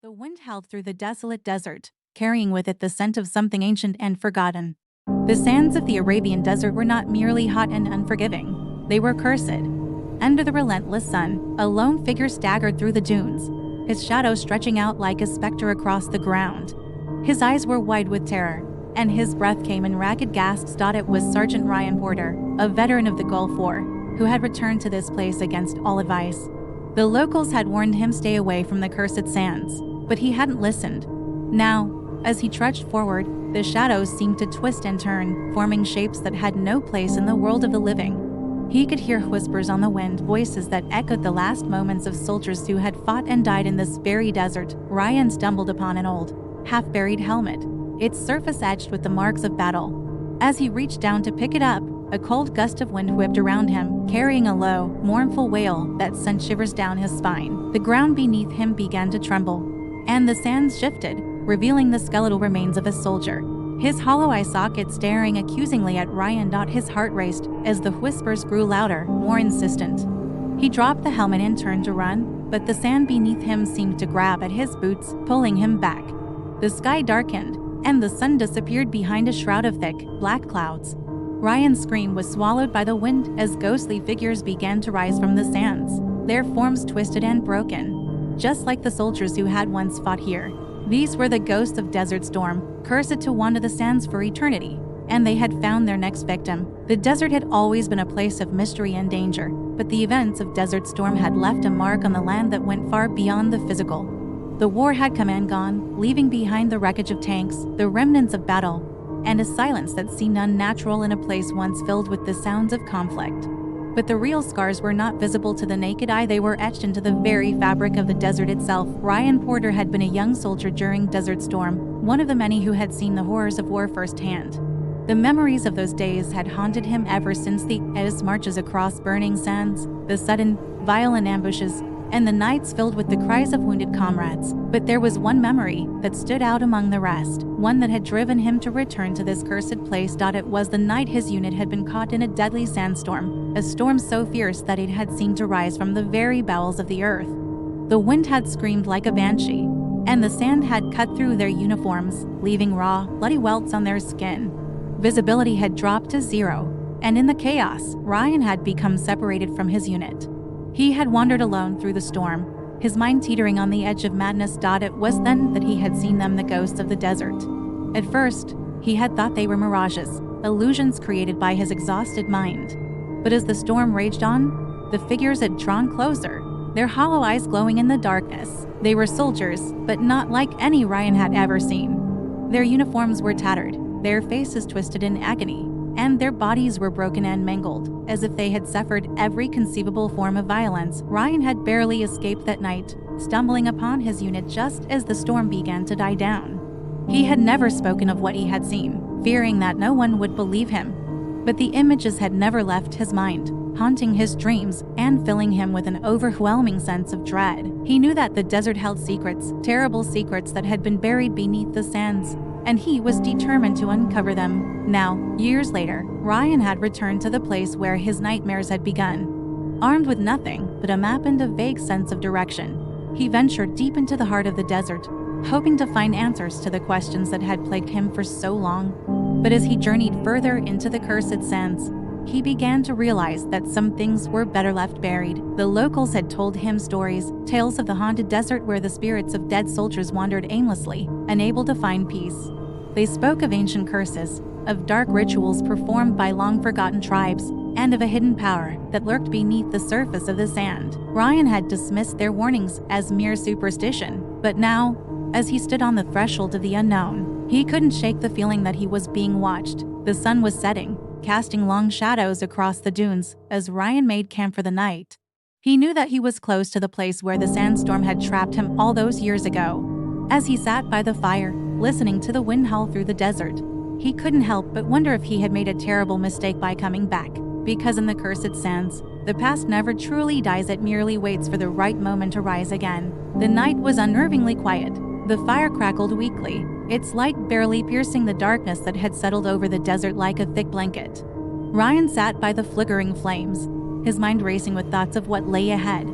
The wind howled through the desolate desert, carrying with it the scent of something ancient and forgotten. The sands of the Arabian desert were not merely hot and unforgiving, they were cursed. Under the relentless sun, a lone figure staggered through the dunes, his shadow stretching out like a specter across the ground. His eyes were wide with terror, and his breath came in ragged gasps. It was Sergeant Ryan Porter, a veteran of the Gulf War, who had returned to this place against all advice. The locals had warned him stay away from the cursed sands, but he hadn't listened. Now, as he trudged forward, the shadows seemed to twist and turn, forming shapes that had no place in the world of the living. He could hear whispers on the wind, voices that echoed the last moments of soldiers who had fought and died in this very desert. Ryan stumbled upon an old, half-buried helmet, its surface edged with the marks of battle. As he reached down to pick it up, a cold gust of wind whipped around him, carrying a low, mournful wail that sent shivers down his spine. The ground beneath him began to tremble, and the sands shifted, revealing the skeletal remains of a soldier, his hollow eye socket staring accusingly at Ryan. His heart raced as the whispers grew louder, more insistent. He dropped the helmet and turned to run, but the sand beneath him seemed to grab at his boots, pulling him back. The sky darkened, and the sun disappeared behind a shroud of thick, black clouds. Ryan's scream was swallowed by the wind as ghostly figures began to rise from the sands, their forms twisted and broken, just like the soldiers who had once fought here. These were the ghosts of Desert Storm, cursed to wander the sands for eternity, and they had found their next victim. The desert had always been a place of mystery and danger, but the events of Desert Storm had left a mark on the land that went far beyond the physical. The war had come and gone, leaving behind the wreckage of tanks, the remnants of battle, and a silence that seemed unnatural in a place once filled with the sounds of conflict. But the real scars were not visible to the naked eye, they were etched into the very fabric of the desert itself. Ryan Porter had been a young soldier during Desert Storm, one of the many who had seen the horrors of war firsthand. The memories of those days had haunted him ever since the endless marches across burning sands, the sudden, violent ambushes, and the nights filled with the cries of wounded comrades. But there was one memory that stood out among the rest, one that had driven him to return to this cursed place. It was the night his unit had been caught in a deadly sandstorm, a storm so fierce that it had seemed to rise from the very bowels of the earth. The wind had screamed like a banshee, and the sand had cut through their uniforms, leaving raw, bloody welts on their skin. Visibility had dropped to zero, and in the chaos, Ryan had become separated from his unit. He had wandered alone through the storm, his mind teetering on the edge of madness. It was then that he had seen them, the ghosts of the desert. At first, he had thought they were mirages, illusions created by his exhausted mind. But as the storm raged on, the figures had drawn closer, their hollow eyes glowing in the darkness. They were soldiers, but not like any Ryan had ever seen. Their uniforms were tattered, their faces twisted in agony, and their bodies were broken and mangled, as if they had suffered every conceivable form of violence. Ryan had barely escaped that night, stumbling upon his unit just as the storm began to die down. He had never spoken of what he had seen, fearing that no one would believe him. But the images had never left his mind, haunting his dreams and filling him with an overwhelming sense of dread. He knew that the desert held secrets, terrible secrets that had been buried beneath the sands, and he was determined to uncover them. Now, years later, Ryan had returned to the place where his nightmares had begun. Armed with nothing but a map and a vague sense of direction, he ventured deep into the heart of the desert, hoping to find answers to the questions that had plagued him for so long. But as he journeyed further into the cursed sands, he began to realize that some things were better left buried. The locals had told him stories, tales of the haunted desert where the spirits of dead soldiers wandered aimlessly, unable to find peace. They spoke of ancient curses, of dark rituals performed by long-forgotten tribes, and of a hidden power that lurked beneath the surface of the sand. Ryan had dismissed their warnings as mere superstition, but now, as he stood on the threshold of the unknown, he couldn't shake the feeling that he was being watched. The sun was setting, casting long shadows across the dunes as Ryan made camp for the night. He knew that he was close to the place where the sandstorm had trapped him all those years ago. As he sat by the fire, listening to the wind howl through the desert, he couldn't help but wonder if he had made a terrible mistake by coming back, because in the cursed sands, the past never truly dies, it merely waits for the right moment to rise again. The night was unnervingly quiet. The fire crackled weakly, its light barely piercing the darkness that had settled over the desert like a thick blanket. Ryan sat by the flickering flames, his mind racing with thoughts of what lay ahead.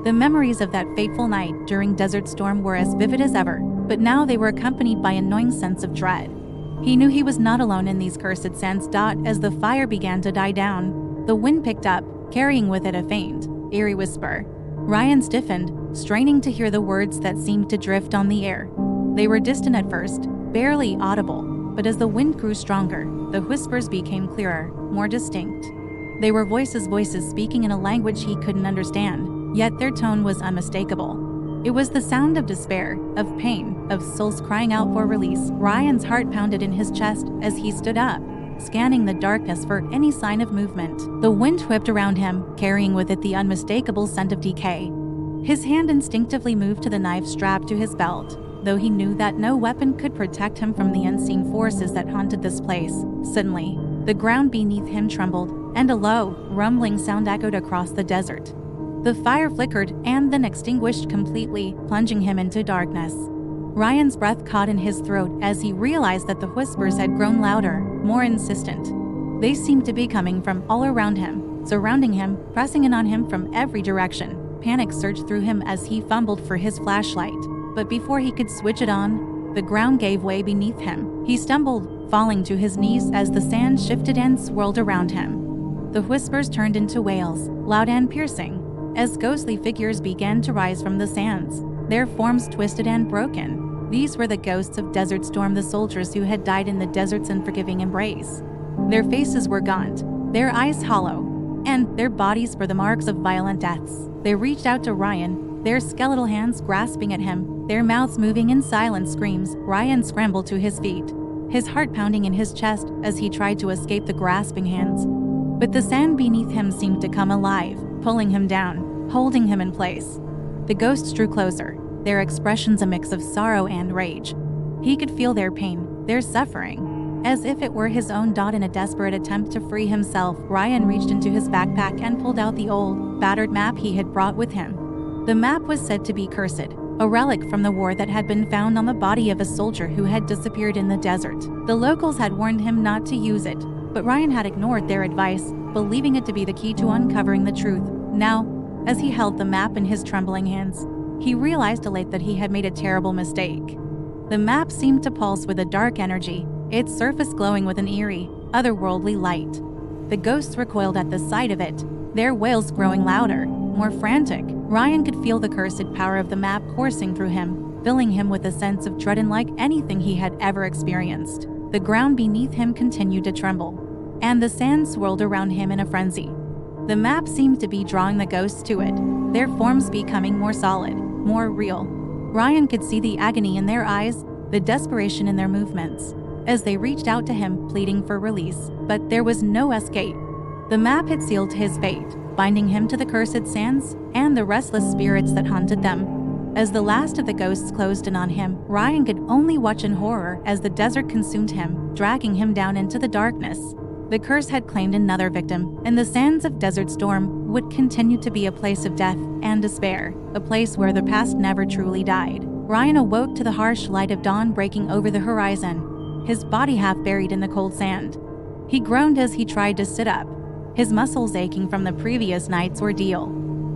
The memories of that fateful night during Desert Storm were as vivid as ever, but now they were accompanied by a gnawing sense of dread. He knew he was not alone in these cursed sands. As the fire began to die down, the wind picked up, carrying with it a faint, eerie whisper. Ryan stiffened, straining to hear the words that seemed to drift on the air. They were distant at first, barely audible, but as the wind grew stronger, the whispers became clearer, more distinct. They were voices speaking in a language he couldn't understand, yet their tone was unmistakable. It was the sound of despair, of pain, of souls crying out for release. Ryan's heart pounded in his chest as he stood up, scanning the darkness for any sign of movement. The wind whipped around him, carrying with it the unmistakable scent of decay. His hand instinctively moved to the knife strapped to his belt, though he knew that no weapon could protect him from the unseen forces that haunted this place. Suddenly, the ground beneath him trembled, and a low, rumbling sound echoed across the desert. The fire flickered and then extinguished completely, plunging him into darkness. Ryan's breath caught in his throat as he realized that the whispers had grown louder, more insistent. They seemed to be coming from all around him, surrounding him, pressing in on him from every direction. Panic surged through him as he fumbled for his flashlight, but before he could switch it on, the ground gave way beneath him. He stumbled, falling to his knees as the sand shifted and swirled around him. The whispers turned into wails, loud and piercing, as ghostly figures began to rise from the sands, their forms twisted and broken. These were the ghosts of Desert Storm, the soldiers who had died in the desert's unforgiving embrace. Their faces were gaunt, their eyes hollow, and their bodies were the marks of violent deaths. They reached out to Ryan, their skeletal hands grasping at him, their mouths moving in silent screams. Ryan scrambled to his feet, his heart pounding in his chest as he tried to escape the grasping hands. But the sand beneath him seemed to come alive, pulling him down, holding him in place. The ghosts drew closer, their expressions a mix of sorrow and rage. He could feel their pain, their suffering, as if it were his own. In a desperate attempt to free himself, Ryan reached into his backpack and pulled out the old, battered map he had brought with him. The map was said to be cursed, a relic from the war that had been found on the body of a soldier who had disappeared in the desert. The locals had warned him not to use it, but Ryan had ignored their advice, believing it to be the key to uncovering the truth. Now, as he held the map in his trembling hands, he realized late that he had made a terrible mistake. The map seemed to pulse with a dark energy, its surface glowing with an eerie, otherworldly light. The ghosts recoiled at the sight of it, their wails growing louder, more frantic. Ryan could feel the cursed power of the map coursing through him, filling him with a sense of dread unlike anything he had ever experienced. The ground beneath him continued to tremble, and the sand swirled around him in a frenzy. The map seemed to be drawing the ghosts to it, their forms becoming more solid, more real. Ryan could see the agony in their eyes, the desperation in their movements, as they reached out to him, pleading for release. But there was no escape. The map had sealed his fate, binding him to the cursed sands and the restless spirits that haunted them. As the last of the ghosts closed in on him, Ryan could only watch in horror as the desert consumed him, dragging him down into the darkness. The curse had claimed another victim, and the sands of Desert Storm would continue to be a place of death and despair, a place where the past never truly died. Ryan awoke to the harsh light of dawn breaking over the horizon, his body half buried in the cold sand. He groaned as he tried to sit up, his muscles aching from the previous night's ordeal.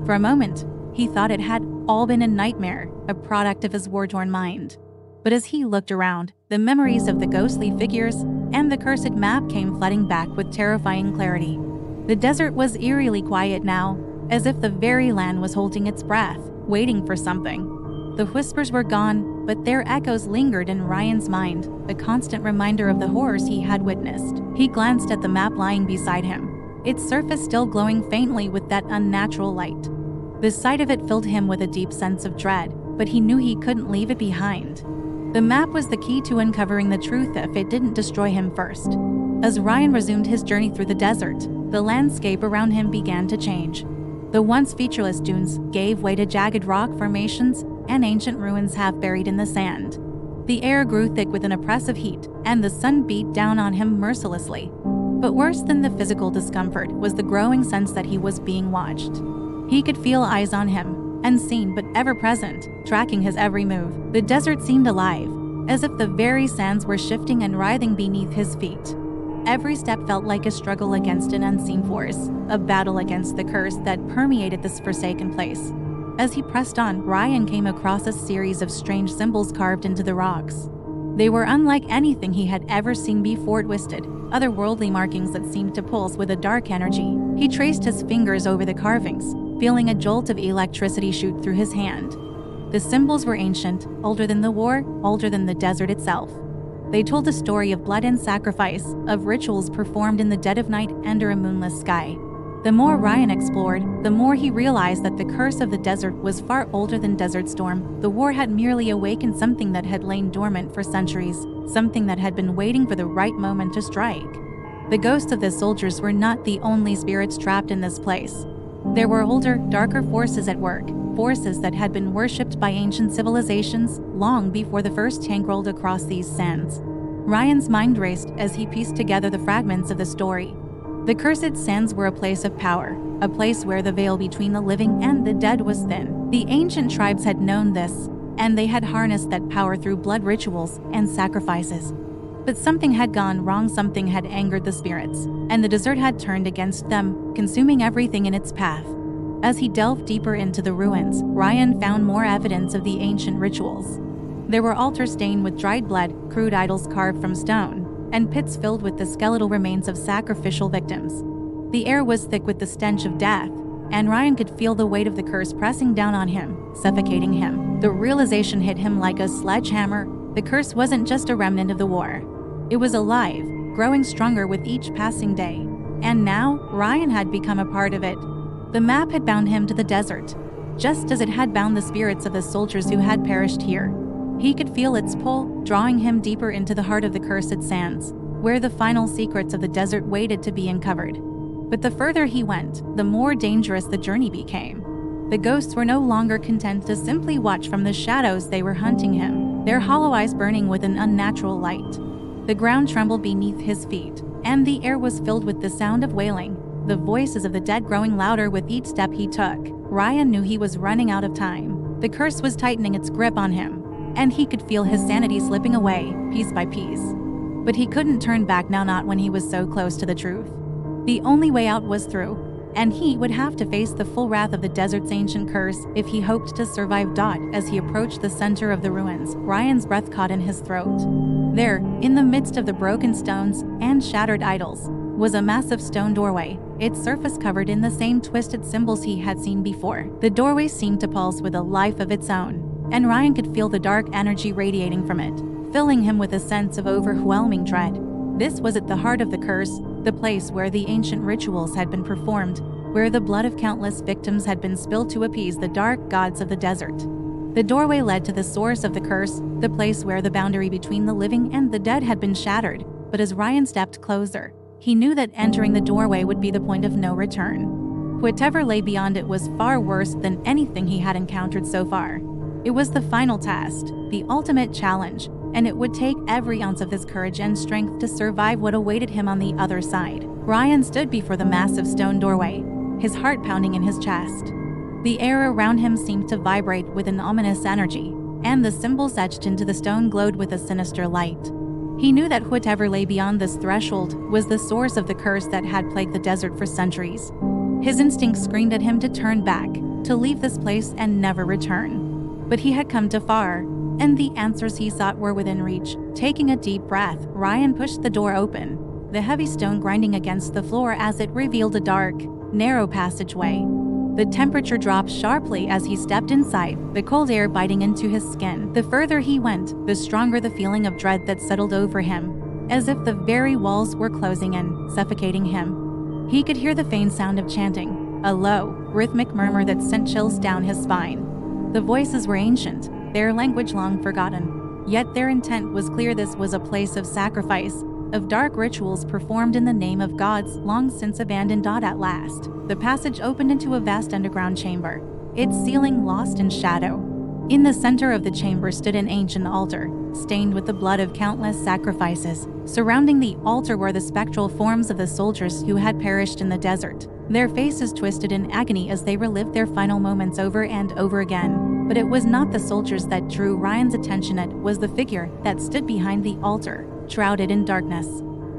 For a moment, he thought it had all been a nightmare, a product of his war-torn mind. But as he looked around, the memories of the ghostly figures and the cursed map came flooding back with terrifying clarity. The desert was eerily quiet now, as if the very land was holding its breath, waiting for something. The whispers were gone, but their echoes lingered in Ryan's mind, a constant reminder of the horrors he had witnessed. He glanced at the map lying beside him, its surface still glowing faintly with that unnatural light. The sight of it filled him with a deep sense of dread, but he knew he couldn't leave it behind. The map was the key to uncovering the truth if it didn't destroy him first. As Ryan resumed his journey through the desert, the landscape around him began to change. The once featureless dunes gave way to jagged rock formations and ancient ruins half buried in the sand. The air grew thick with an oppressive heat, and the sun beat down on him mercilessly. But worse than the physical discomfort was the growing sense that he was being watched. He could feel eyes on him, unseen but ever-present, tracking his every move. The desert seemed alive, as if the very sands were shifting and writhing beneath his feet. Every step felt like a struggle against an unseen force, a battle against the curse that permeated this forsaken place. As he pressed on, Ryan came across a series of strange symbols carved into the rocks. They were unlike anything he had ever seen before. Twisted, otherworldly markings that seemed to pulse with a dark energy. He traced his fingers over the carvings, feeling a jolt of electricity shoot through his hand. The symbols were ancient, older than the war, older than the desert itself. They told a story of blood and sacrifice, of rituals performed in the dead of night under a moonless sky. The more Ryan explored, the more he realized that the curse of the desert was far older than Desert Storm. The war had merely awakened something that had lain dormant for centuries, something that had been waiting for the right moment to strike. The ghosts of the soldiers were not the only spirits trapped in this place. There were older, darker forces at work, forces that had been worshipped by ancient civilizations long before the first tank rolled across these sands. Ryan's mind raced as he pieced together the fragments of the story. The cursed sands were a place of power, a place where the veil between the living and the dead was thin. The ancient tribes had known this, and they had harnessed that power through blood rituals and sacrifices. But something had gone wrong, something had angered the spirits, and the desert had turned against them, consuming everything in its path. As he delved deeper into the ruins, Ryan found more evidence of the ancient rituals. There were altars stained with dried blood, crude idols carved from stone, and pits filled with the skeletal remains of sacrificial victims. The air was thick with the stench of death, and Ryan could feel the weight of the curse pressing down on him, suffocating him. The realization hit him like a sledgehammer. The curse wasn't just a remnant of the war. It was alive, growing stronger with each passing day. And now, Ryan had become a part of it. The map had bound him to the desert, just as it had bound the spirits of the soldiers who had perished here. He could feel its pull, drawing him deeper into the heart of the cursed sands, where the final secrets of the desert waited to be uncovered. But the further he went, the more dangerous the journey became. The ghosts were no longer content to simply watch from the shadows. They were hunting him, their hollow eyes burning with an unnatural light. The ground trembled beneath his feet, and the air was filled with the sound of wailing, the voices of the dead growing louder with each step he took. Ryan knew he was running out of time. The curse was tightening its grip on him, and he could feel his sanity slipping away, piece by piece. But he couldn't turn back now, not when he was so close to the truth. The only way out was through, and he would have to face the full wrath of the desert's ancient curse if he hoped to survive. As he approached the center of the ruins, Ryan's breath caught in his throat. There, in the midst of the broken stones and shattered idols, was a massive stone doorway, its surface covered in the same twisted symbols he had seen before. The doorway seemed to pulse with a life of its own, and Ryan could feel the dark energy radiating from it, filling him with a sense of overwhelming dread. This was at the heart of the curse, the place where the ancient rituals had been performed, where the blood of countless victims had been spilled to appease the dark gods of the desert. The doorway led to the source of the curse, the place where the boundary between the living and the dead had been shattered. But as Ryan stepped closer, he knew that entering the doorway would be the point of no return. Whatever lay beyond it was far worse than anything he had encountered so far. It was the final test, the ultimate challenge, and it would take every ounce of his courage and strength to survive what awaited him on the other side. Ryan stood before the massive stone doorway, his heart pounding in his chest. The air around him seemed to vibrate with an ominous energy, and the symbols etched into the stone glowed with a sinister light. He knew that whatever lay beyond this threshold was the source of the curse that had plagued the desert for centuries. His instincts screamed at him to turn back, to leave this place and never return. But he had come too far, and the answers he sought were within reach. Taking a deep breath, Ryan pushed the door open, the heavy stone grinding against the floor as it revealed a dark, narrow passageway. The temperature dropped sharply as he stepped inside, the cold air biting into his skin. The further he went, the stronger the feeling of dread that settled over him, as if the very walls were closing in, suffocating him. He could hear the faint sound of chanting, a low, rhythmic murmur that sent chills down his spine. The voices were ancient, their language long forgotten, yet their intent was clear. This was a place of sacrifice, of dark rituals performed in the name of gods long since abandoned. At last, the passage opened into a vast underground chamber, its ceiling lost in shadow. In the center of the chamber stood an ancient altar, stained with the blood of countless sacrifices. Surrounding the altar were the spectral forms of the soldiers who had perished in the desert, their faces twisted in agony as they relived their final moments over and over again. But it was not the soldiers that drew Ryan's attention, it was the figure that stood behind the altar, shrouded in darkness.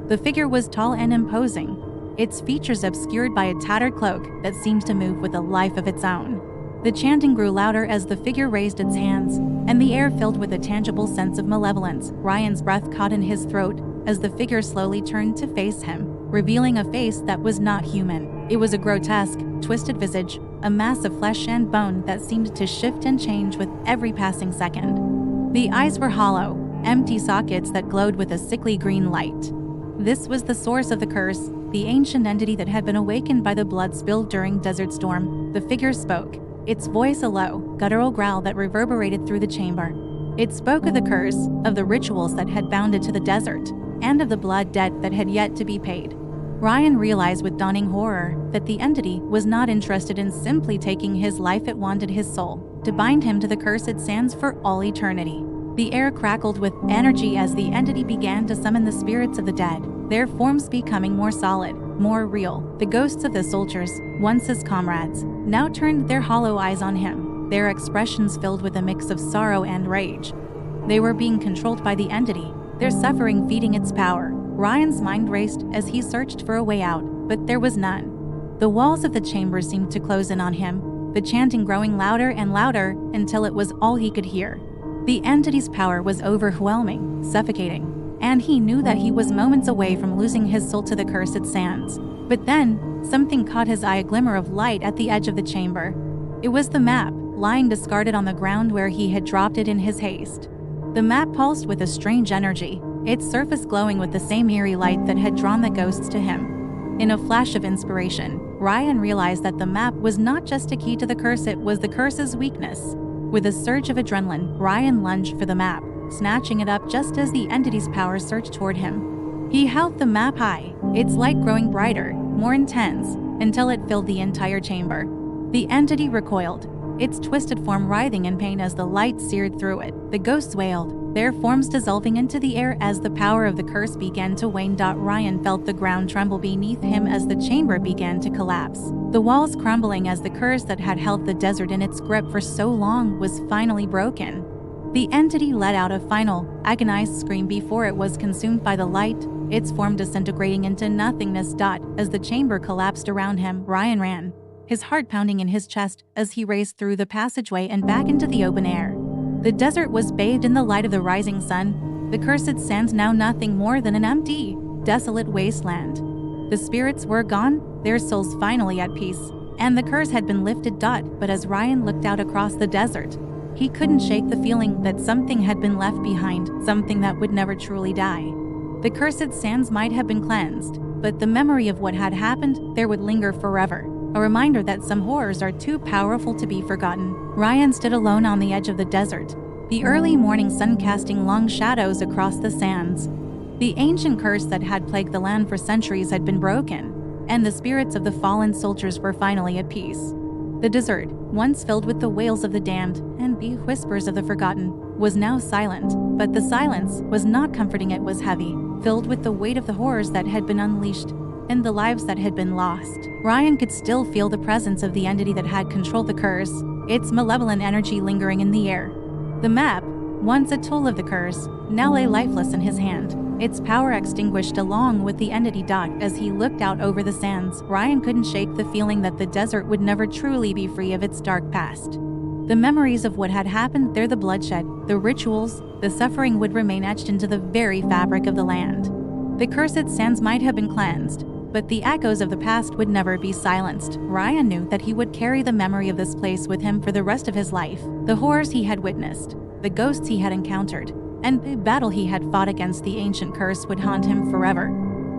The figure was tall and imposing, its features obscured by a tattered cloak that seemed to move with a life of its own. The chanting grew louder as the figure raised its hands, and the air filled with a tangible sense of malevolence. Ryan's breath caught in his throat as the figure slowly turned to face him, revealing a face that was not human. It was a grotesque, twisted visage, a mass of flesh and bone that seemed to shift and change with every passing second. The eyes were hollow, empty sockets that glowed with a sickly green light. This was the source of the curse, the ancient entity that had been awakened by the blood spilled during Desert Storm. The figure spoke, its voice a low, guttural growl that reverberated through the chamber. It spoke of the curse, of the rituals that had bound it to the desert, and of the blood debt that had yet to be paid. Ryan realized with dawning horror that the entity was not interested in simply taking his life. It wanted his soul, to bind him to the cursed sands for all eternity. The air crackled with energy as the entity began to summon the spirits of the dead, their forms becoming more solid, more real. The ghosts of the soldiers, once his comrades, now turned their hollow eyes on him, their expressions filled with a mix of sorrow and rage. They were being controlled by the entity, their suffering feeding its power. Ryan's mind raced as he searched for a way out, but there was none. The walls of the chamber seemed to close in on him, the chanting growing louder and louder until it was all he could hear. The entity's power was overwhelming, suffocating, and he knew that he was moments away from losing his soul to the cursed sands. But then, something caught his eye, a glimmer of light at the edge of the chamber. It was the map, lying discarded on the ground where he had dropped it in his haste. The map pulsed with a strange energy, its surface glowing with the same eerie light that had drawn the ghosts to him. In a flash of inspiration, Ryan realized that the map was not just a key to the curse, it was the curse's weakness. With a surge of adrenaline, Ryan lunged for the map, snatching it up just as the entity's power surged toward him. He held the map high, its light growing brighter, more intense, until it filled the entire chamber. The entity recoiled, its twisted form writhing in pain as the light seared through it. The ghosts wailed, their forms dissolving into the air as the power of the curse began to wane. Ryan felt the ground tremble beneath him as the chamber began to collapse, the walls crumbling as the curse that had held the desert in its grip for so long was finally broken. The entity let out a final, agonized scream before it was consumed by the light, its form disintegrating into nothingness. As the chamber collapsed around him, Ryan ran, his heart pounding in his chest as he raced through the passageway and back into the open air. The desert was bathed in the light of the rising sun, the cursed sands now nothing more than an empty, desolate wasteland. The spirits were gone, their souls finally at peace, and the curse had been lifted. But as Ryan looked out across the desert, he couldn't shake the feeling that something had been left behind, something that would never truly die. The cursed sands might have been cleansed, but the memory of what had happened there would linger forever. A reminder that some horrors are too powerful to be forgotten. Ryan stood alone on the edge of the desert, the early morning sun casting long shadows across the sands. The ancient curse that had plagued the land for centuries had been broken, and the spirits of the fallen soldiers were finally at peace. The desert, once filled with the wails of the damned and the whispers of the forgotten, was now silent, but the silence was not comforting. It was heavy, filled with the weight of the horrors that had been unleashed and the lives that had been lost. Ryan could still feel the presence of the entity that had controlled the curse, its malevolent energy lingering in the air. The map, once a tool of the curse, now lay lifeless in his hand, its power extinguished along with the entity. As he looked out over the sands, Ryan couldn't shake the feeling that the desert would never truly be free of its dark past. The memories of what had happened there, the bloodshed, the rituals, the suffering would remain etched into the very fabric of the land. The cursed sands might have been cleansed, but the echoes of the past would never be silenced. Ryan knew that he would carry the memory of this place with him for the rest of his life. The horrors he had witnessed, the ghosts he had encountered, and the battle he had fought against the ancient curse would haunt him forever.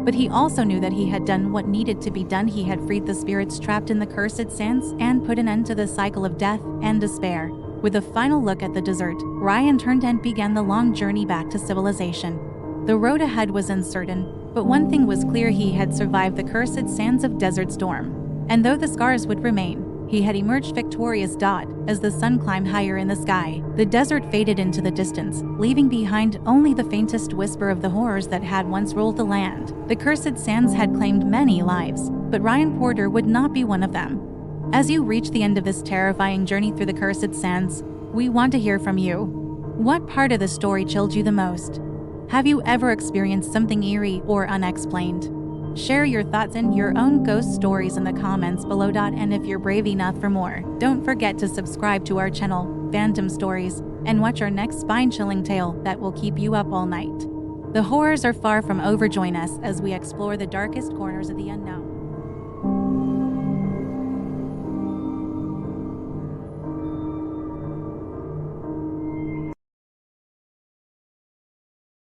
But he also knew that he had done what needed to be done. He had freed the spirits trapped in the cursed sands and put an end to the cycle of death and despair. With a final look at the desert, Ryan turned and began the long journey back to civilization. The road ahead was uncertain, but one thing was clear: he had survived the cursed sands of Desert Storm. And though the scars would remain, he had emerged victorious. As the sun climbed higher in the sky, the desert faded into the distance, leaving behind only the faintest whisper of the horrors that had once ruled the land. The cursed sands had claimed many lives, but Ryan Porter would not be one of them. As you reach the end of this terrifying journey through the cursed sands, we want to hear from you. What part of the story chilled you the most? Have you ever experienced something eerie or unexplained? Share your thoughts and your own ghost stories in the comments below. And if you're brave enough for more, don't forget to subscribe to our channel, Phantom Stories, and watch our next spine-chilling tale that will keep you up all night. The horrors are far from over. Join us as we explore the darkest corners of the unknown.